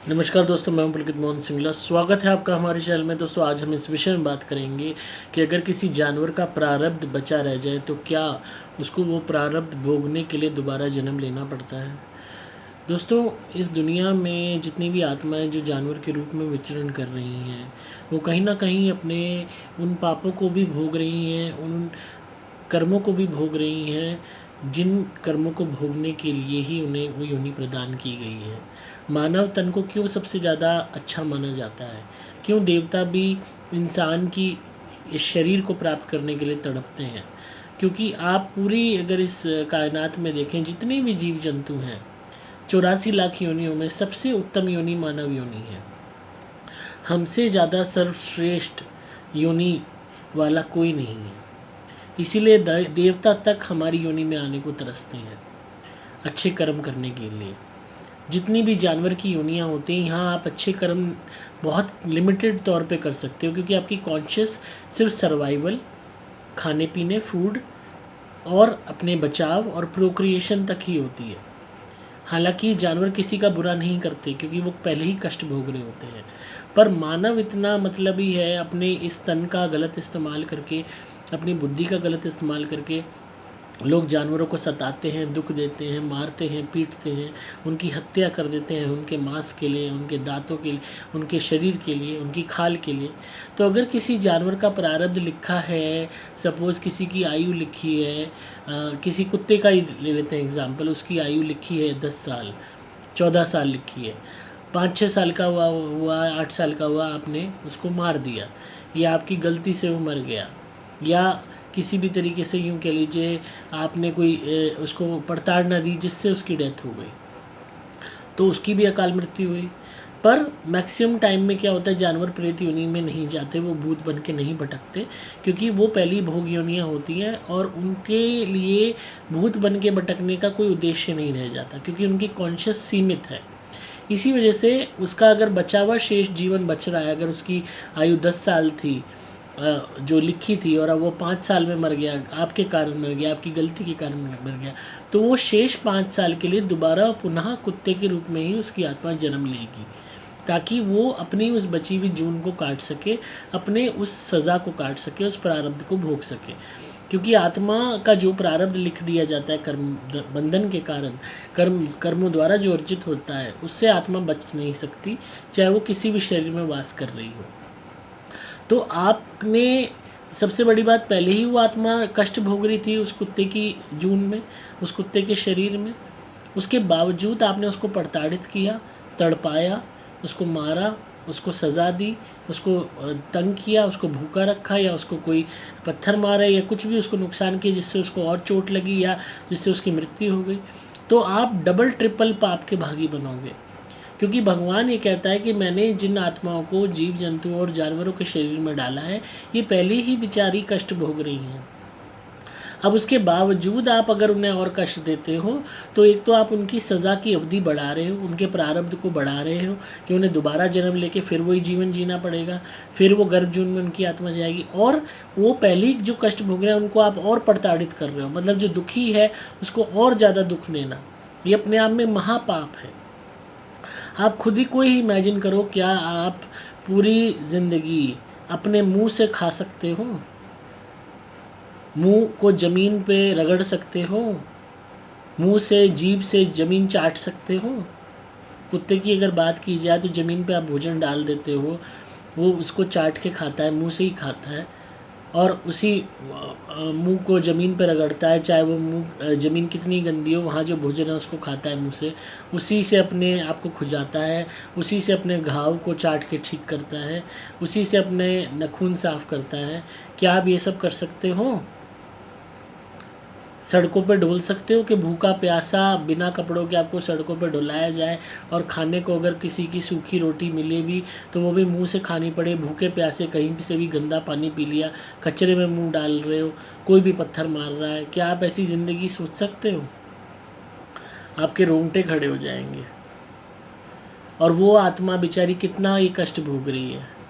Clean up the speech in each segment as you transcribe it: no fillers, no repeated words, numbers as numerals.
नमस्कार दोस्तों, मैं हूं पुलकित मोहन सिंगला। स्वागत है आपका हमारे चैनल में। दोस्तों, आज हम इस विषय में बात करेंगे कि अगर किसी जानवर का प्रारब्ध बचा रह जाए तो क्या उसको वो प्रारब्ध भोगने के लिए दोबारा जन्म लेना पड़ता है। दोस्तों, इस दुनिया में जितनी भी आत्माएं जो जानवर के रूप में विचरण कर रही हैं, वो कहीं ना कहीं अपने उन पापों को भी भोग रही हैं, उन कर्मों को भी भोग रही हैं जिन कर्मों को भोगने के लिए ही उन्हें वो योनि प्रदान की गई है। मानव तन को क्यों सबसे ज़्यादा अच्छा माना जाता है? क्यों देवता भी इंसान की इस शरीर को प्राप्त करने के लिए तड़पते हैं? क्योंकि आप पूरी अगर इस कायनात में देखें, जितने भी जीव जंतु हैं, 84 लाख योनियों में सबसे उत्तम योनि मानव योनि है। हमसे ज़्यादा सर्वश्रेष्ठ योनि वाला कोई नहीं है। इसीलिए देवता तक हमारी योनि में आने को तरसते हैं अच्छे कर्म करने के लिए। जितनी भी जानवर की योनियाँ होती हैं, यहाँ आप अच्छे कर्म बहुत लिमिटेड तौर पे कर सकते हो, क्योंकि आपकी कॉन्शियस सिर्फ सर्वाइवल, खाने पीने, फूड और अपने बचाव और प्रोक्रिएशन तक ही होती है। हालांकि जानवर किसी का बुरा नहीं करते, क्योंकि वो पहले ही कष्ट भोग रहे होते हैं। पर मानव इतना मतलबी है, अपने इस तन का गलत इस्तेमाल करके, अपनी बुद्धि का गलत इस्तेमाल करके लोग जानवरों को सताते हैं, दुख देते हैं, मारते हैं, पीटते हैं, उनकी हत्या कर देते हैं उनके मांस के लिए, उनके दांतों के लिए, उनके शरीर के लिए, उनकी खाल के लिए। तो अगर किसी जानवर का प्रारब्ध लिखा है, सपोज़ किसी की आयु लिखी है, किसी कुत्ते का ही ले लेते हैं एग्जाम्पल, उसकी आयु लिखी है 10 साल, 14 साल लिखी है, 5-6 साल का हुआ 8 साल का हुआ, आपने उसको मार दिया, या आपकी गलती से वो मर गया, या किसी भी तरीके से यूँ कह लीजिए आपने कोई उसको पड़ताड़ दी जिससे उसकी डेथ हो गई, तो उसकी भी अकाल मृत्यु हुई। पर मैक्सिमम टाइम में क्या होता है, जानवर प्रेत योनि में नहीं जाते, वो भूत बन के नहीं भटकते, क्योंकि वो पहली भोग योनियाँ होती हैं और उनके लिए भूत बन के भटकने का कोई उद्देश्य नहीं रह जाता, क्योंकि उनकी कॉन्शियस सीमित है। इसी वजह से उसका अगर बचा हुआ शेष जीवन बच रहा है, अगर उसकी आयु 10 साल थी जो लिखी थी और अब वो 5 साल में मर गया, आपके कारण मर गया, आपकी गलती के कारण मर गया, तो वो शेष 5 साल के लिए दोबारा पुनः कुत्ते के रूप में ही उसकी आत्मा जन्म लेगी, ताकि वो अपनी उस बची हुई जून को काट सके, अपने उस सज़ा को काट सके, उस प्रारब्ध को भोग सके। क्योंकि आत्मा का जो प्रारब्ध लिख दिया जाता है कर्म बंधन के कारण, कर्मों द्वारा जो अर्जित होता है, उससे आत्मा बच नहीं सकती, चाहे वो किसी भी शरीर में वास कर रही हो। तो आपने सबसे बड़ी बात, पहले ही वो आत्मा कष्ट भोग रही थी उस कुत्ते की जून में, उस कुत्ते के शरीर में। उसके बावजूद आपने उसको प्रताड़ित किया, तड़पाया, उसको मारा, उसको सज़ा दी, उसको तंग किया, उसको भूखा रखा, या उसको कोई पत्थर मारा, या कुछ भी उसको नुकसान किया जिससे उसको और चोट लगी, या जिससे उसकी मृत्यु हो गई। तो आप डबल ट्रिपल पाप के भागी बनोगे, क्योंकि भगवान ये कहता है कि मैंने जिन आत्माओं को जीव जंतुओं और जानवरों के शरीर में डाला है, ये पहले ही बेचारी कष्ट भोग रही हैं। अब उसके बावजूद आप अगर उन्हें और कष्ट देते हो, तो एक तो आप उनकी सज़ा की अवधि बढ़ा रहे हो, उनके प्रारब्ध को बढ़ा रहे हो कि उन्हें दोबारा जन्म लेके फिर वही जीवन जीना पड़ेगा, फिर वो गर्भ जून में उनकी आत्मा जाएगी, और वो पहले जो कष्ट भोग रहे हैं उनको आप और प्रताड़ित कर रहे हो। मतलब जो दुखी है उसको और ज़्यादा दुख देना, ये अपने आप में महापाप है। आप खुद ही कोई इमेजिन करो, क्या आप पूरी ज़िंदगी अपने मुंह से खा सकते हो? मुंह को ज़मीन पे रगड़ सकते हो? मुंह से, जीभ से ज़मीन चाट सकते हो? कुत्ते की अगर बात की जाए तो ज़मीन पे आप भोजन डाल देते हो, वो उसको चाट के खाता है, मुंह से ही खाता है, और उसी मुंह को ज़मीन पर रगड़ता है, चाहे वो मुंह ज़मीन कितनी गंदी हो, वहाँ जो भोजन है उसको खाता है मुंह से, उसी से अपने आप को खुजाता है, उसी से अपने घाव को चाट के ठीक करता है, उसी से अपने नाखून साफ़ करता है। क्या आप ये सब कर सकते हो? सड़कों पे डोल सकते हो कि भूखा प्यासा बिना कपड़ों के आपको सड़कों पे डुलाया जाए, और खाने को अगर किसी की सूखी रोटी मिले भी तो वो भी मुंह से खानी पड़े, भूखे प्यासे कहीं से भी गंदा पानी पी लिया, कचरे में मुंह डाल रहे हो, कोई भी पत्थर मार रहा है? क्या आप ऐसी ज़िंदगी सोच सकते हो? आपके रोंगटे खड़े हो जाएंगे। और वो आत्मा बेचारी कितना ये कष्ट भोग रही है।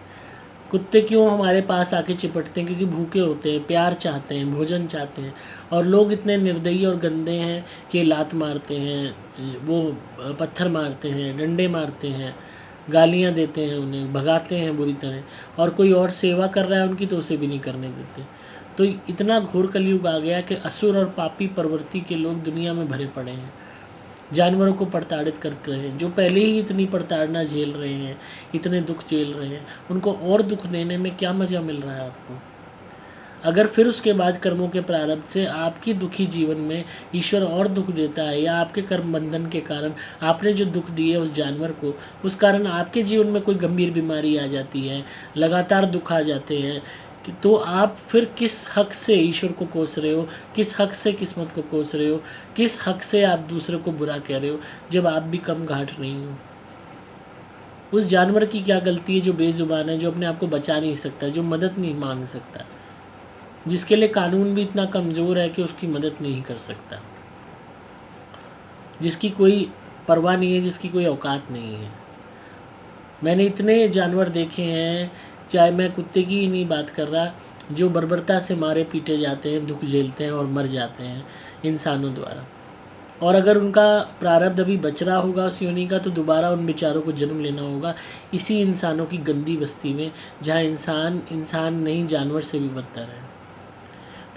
कुत्ते क्यों हमारे पास आके चिपटते हैं? क्योंकि भूखे होते हैं, प्यार चाहते हैं, भोजन चाहते हैं। और लोग इतने निर्दयी और गंदे हैं कि लात मारते हैं, वो पत्थर मारते हैं, डंडे मारते हैं, गालियाँ देते हैं, उन्हें भगाते हैं बुरी तरह, और कोई और सेवा कर रहा है उनकी तो उसे भी नहीं करने देते। तो इतना घोर कलयुग आ गया कि असुर और पापी प्रवृत्ति के लोग दुनिया में भरे पड़े हैं, जानवरों को प्रताड़ित करते हैं। जो पहले ही इतनी प्रताड़ना झेल रहे हैं, इतने दुख झेल रहे हैं, उनको और दुख देने में क्या मज़ा मिल रहा है आपको? अगर फिर उसके बाद कर्मों के प्रारब्ध से आपकी दुखी जीवन में ईश्वर और दुख देता है, या आपके कर्म बंधन के कारण आपने जो दुख दिए उस जानवर को, उस कारण आपके जीवन में कोई गंभीर बीमारी आ जाती है, लगातार दुख आ जाते हैं, तो आप फिर किस हक से ईश्वर को कोस रहे हो, किस हक से किस्मत को कोस रहे हो, किस हक से आप दूसरे को बुरा कह रहे हो, जब आप भी कम घाट नहीं हो? उस जानवर की क्या गलती है जो बेजुबान है, जो अपने आप को बचा नहीं सकता, जो मदद नहीं मांग सकता, जिसके लिए कानून भी इतना कमज़ोर है कि उसकी मदद नहीं कर सकता, जिसकी कोई परवाह नहीं है, जिसकी कोई औकात नहीं है। मैंने इतने जानवर देखे हैं, चाहे मैं कुत्ते की ही नहीं बात कर रहा, जो बर्बरता से मारे पीटे जाते हैं, दुख झेलते हैं और मर जाते हैं इंसानों द्वारा। और अगर उनका प्रारब्ध अभी बच रहा होगा उस योनि का, तो दोबारा उन बेचारों को जन्म लेना होगा इसी इंसानों की गंदी बस्ती में, जहाँ इंसान नहीं जानवर से भी बदतर है।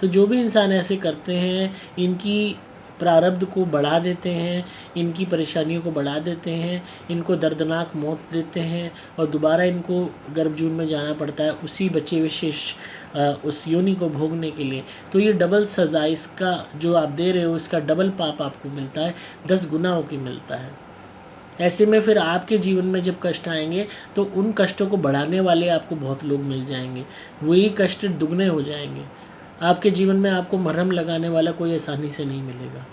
तो जो भी इंसान ऐसे करते हैं, इनकी प्रारब्ध को बढ़ा देते हैं, इनकी परेशानियों को बढ़ा देते हैं, इनको दर्दनाक मौत देते हैं, और दोबारा इनको गर्भजून में जाना पड़ता है उसी बचे हुए शेष उस योनि को भोगने के लिए। तो ये डबल सज़ा इसका जो आप दे रहे हो, इसका डबल पाप आपको मिलता है, 10 गुना होकर मिलता है। ऐसे में फिर आपके जीवन में जब कष्ट आएंगे तो उन कष्टों को बढ़ाने वाले आपको बहुत लोग मिल जाएंगे, वही कष्ट दुगने हो जाएंगे। आपके जीवन में आपको मरहम लगाने वाला कोई आसानी से नहीं मिलेगा,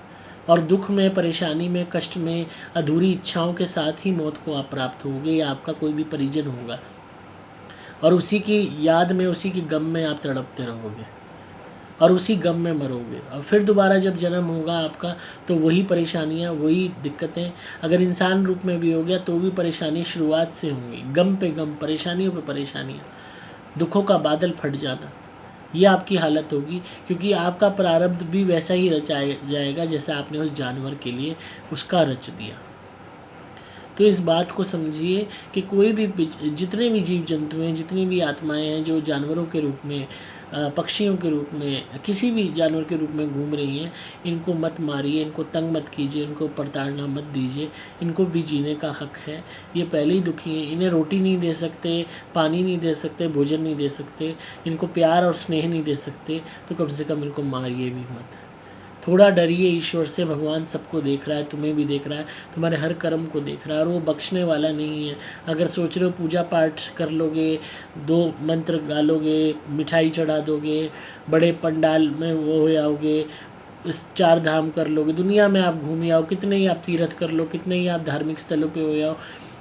और दुख में, परेशानी में, कष्ट में, अधूरी इच्छाओं के साथ ही मौत को आप प्राप्त होगे, या आपका कोई भी परिजन होगा, और उसी की याद में, उसी के गम में आप तड़पते रहोगे और उसी गम में मरोगे। और फिर दोबारा जब जन्म होगा आपका, तो वही परेशानियाँ, वही दिक्कतें, अगर इंसान रूप में भी हो गया तो भी परेशानी शुरुआत से होंगी, गम पे गम, परेशानियों पे परेशानियाँ, दुखों का बादल फट जाना, ये आपकी हालत होगी। क्योंकि आपका प्रारब्ध भी वैसा ही रचाया जाएगा जैसा आपने उस जानवर के लिए उसका रच दिया। तो इस बात को समझिए कि कोई भी, जितने भी जीव जंतु हैं, जितनी भी आत्माएं हैं जो जानवरों के रूप में, पक्षियों के रूप में, किसी भी जानवर के रूप में घूम रही हैं, इनको मत मारिए, इनको तंग मत कीजिए, इनको प्रताड़ना मत दीजिए, इनको भी जीने का हक है। ये पहले ही दुखी हैं, इन्हें रोटी नहीं दे सकते, पानी नहीं दे सकते, भोजन नहीं दे सकते, इनको प्यार और स्नेह नहीं दे सकते, तो कम से कम इनको मारिए भी मत। थोड़ा डरिए ईश्वर से, भगवान सबको देख रहा है, तुम्हें भी देख रहा है, तुम्हारे हर कर्म को देख रहा है, और वो बख्शने वाला नहीं है। अगर सोच रहे हो पूजा पाठ कर लोगे, 2 मंत्र गा लोगे, मिठाई चढ़ा दोगे, बड़े पंडाल में वो हो जाओगे, इस 4 धाम कर लोगे, दुनिया में आप घूम आओ, कितने ही आप तीर्थ कर लो, कितने ही आप धार्मिक स्थलों पे हो जाओ,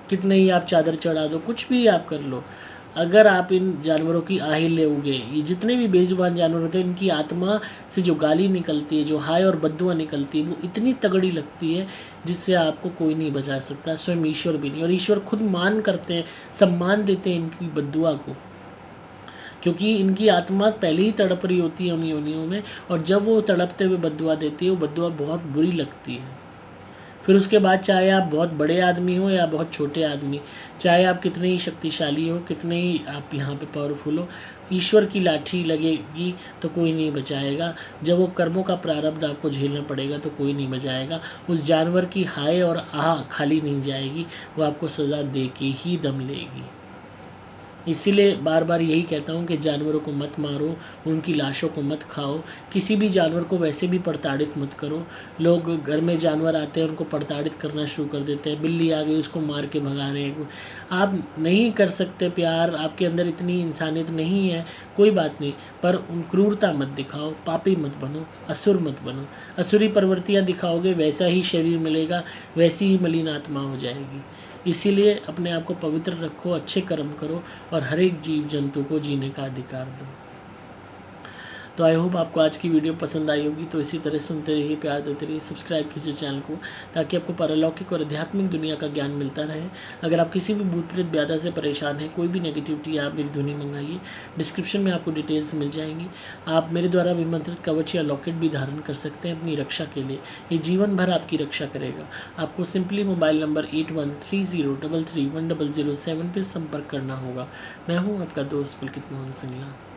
कितने ही आप चादर चढ़ा दो, कुछ भी आप कर लो, अगर आप इन जानवरों की आही लोगे, ये जितने भी बेजुबान जानवर होते हैं, इनकी आत्मा से जो गाली निकलती है, जो हाय और बद्दुआ निकलती है, वो इतनी तगड़ी लगती है जिससे आपको कोई नहीं बचा सकता, स्वयं ईश्वर भी नहीं। और ईश्वर खुद मान करते हैं, सम्मान देते हैं इनकी बद्दुआ को, क्योंकि इनकी आत्मा पहले ही तड़प रही होती है उन योनियों में, और जब वो तड़पते हुए बद्दुआ देती है, वो बद्दुआ बहुत बुरी लगती है। फिर उसके बाद चाहे आप बहुत बड़े आदमी हो या बहुत छोटे आदमी, चाहे आप कितने ही शक्तिशाली हो, कितने ही आप यहाँ पे पावरफुल हो, ईश्वर की लाठी लगेगी तो कोई नहीं बचाएगा। जब वो कर्मों का प्रारब्ध आपको झेलना पड़ेगा तो कोई नहीं बचाएगा। उस जानवर की हाय और आह खाली नहीं जाएगी, वो आपको सज़ा दे के ही दम लेगी। इसीलिए बार बार यही कहता हूँ कि जानवरों को मत मारो, उनकी लाशों को मत खाओ, किसी भी जानवर को वैसे भी प्रताड़ित मत करो। लोग घर में जानवर आते हैं उनको प्रताड़ित करना शुरू कर देते हैं, बिल्ली आ गई उसको मार के भगा रहे हैं। आप नहीं कर सकते प्यार, आपके अंदर इतनी इंसानियत नहीं है, कोई बात नहीं, पर उन क्रूरता मत दिखाओ, पापी मत बनो, असुर मत बनो। असुरी प्रवृत्तियाँ दिखाओगे वैसा ही शरीर मिलेगा, वैसी ही मलिन आत्मा हो जाएगी। इसीलिए अपने आप को पवित्र रखो, अच्छे कर्म करो और हर एक जीव जंतु को जीने का अधिकार दो। तो आई होप आपको आज की वीडियो पसंद आई होगी। तो इसी तरह सुनते रहिए, प्यार देते रहिए, सब्सक्राइब कीजिए चैनल को, ताकि आपको पारलौकिक और आध्यात्मिक दुनिया का ज्ञान मिलता रहे। अगर आप किसी भी भूत प्रेत ब्याधा से परेशान हैं, कोई भी नेगेटिविटी, आप मेरी ध्वनि मंगाइए, डिस्क्रिप्शन में आपको डिटेल्स मिल जाएंगी। आप मेरे द्वारा विमंत्रित कवच या लॉकेट भी धारण कर सकते हैं अपनी रक्षा के लिए। ये जीवन भर आपकी रक्षा करेगा। आपको सिंपली मोबाइल नंबर 8130331007 पर संपर्क करना होगा। मैं हूँ आपका दोस्त पुलकित मोहन सिंगला।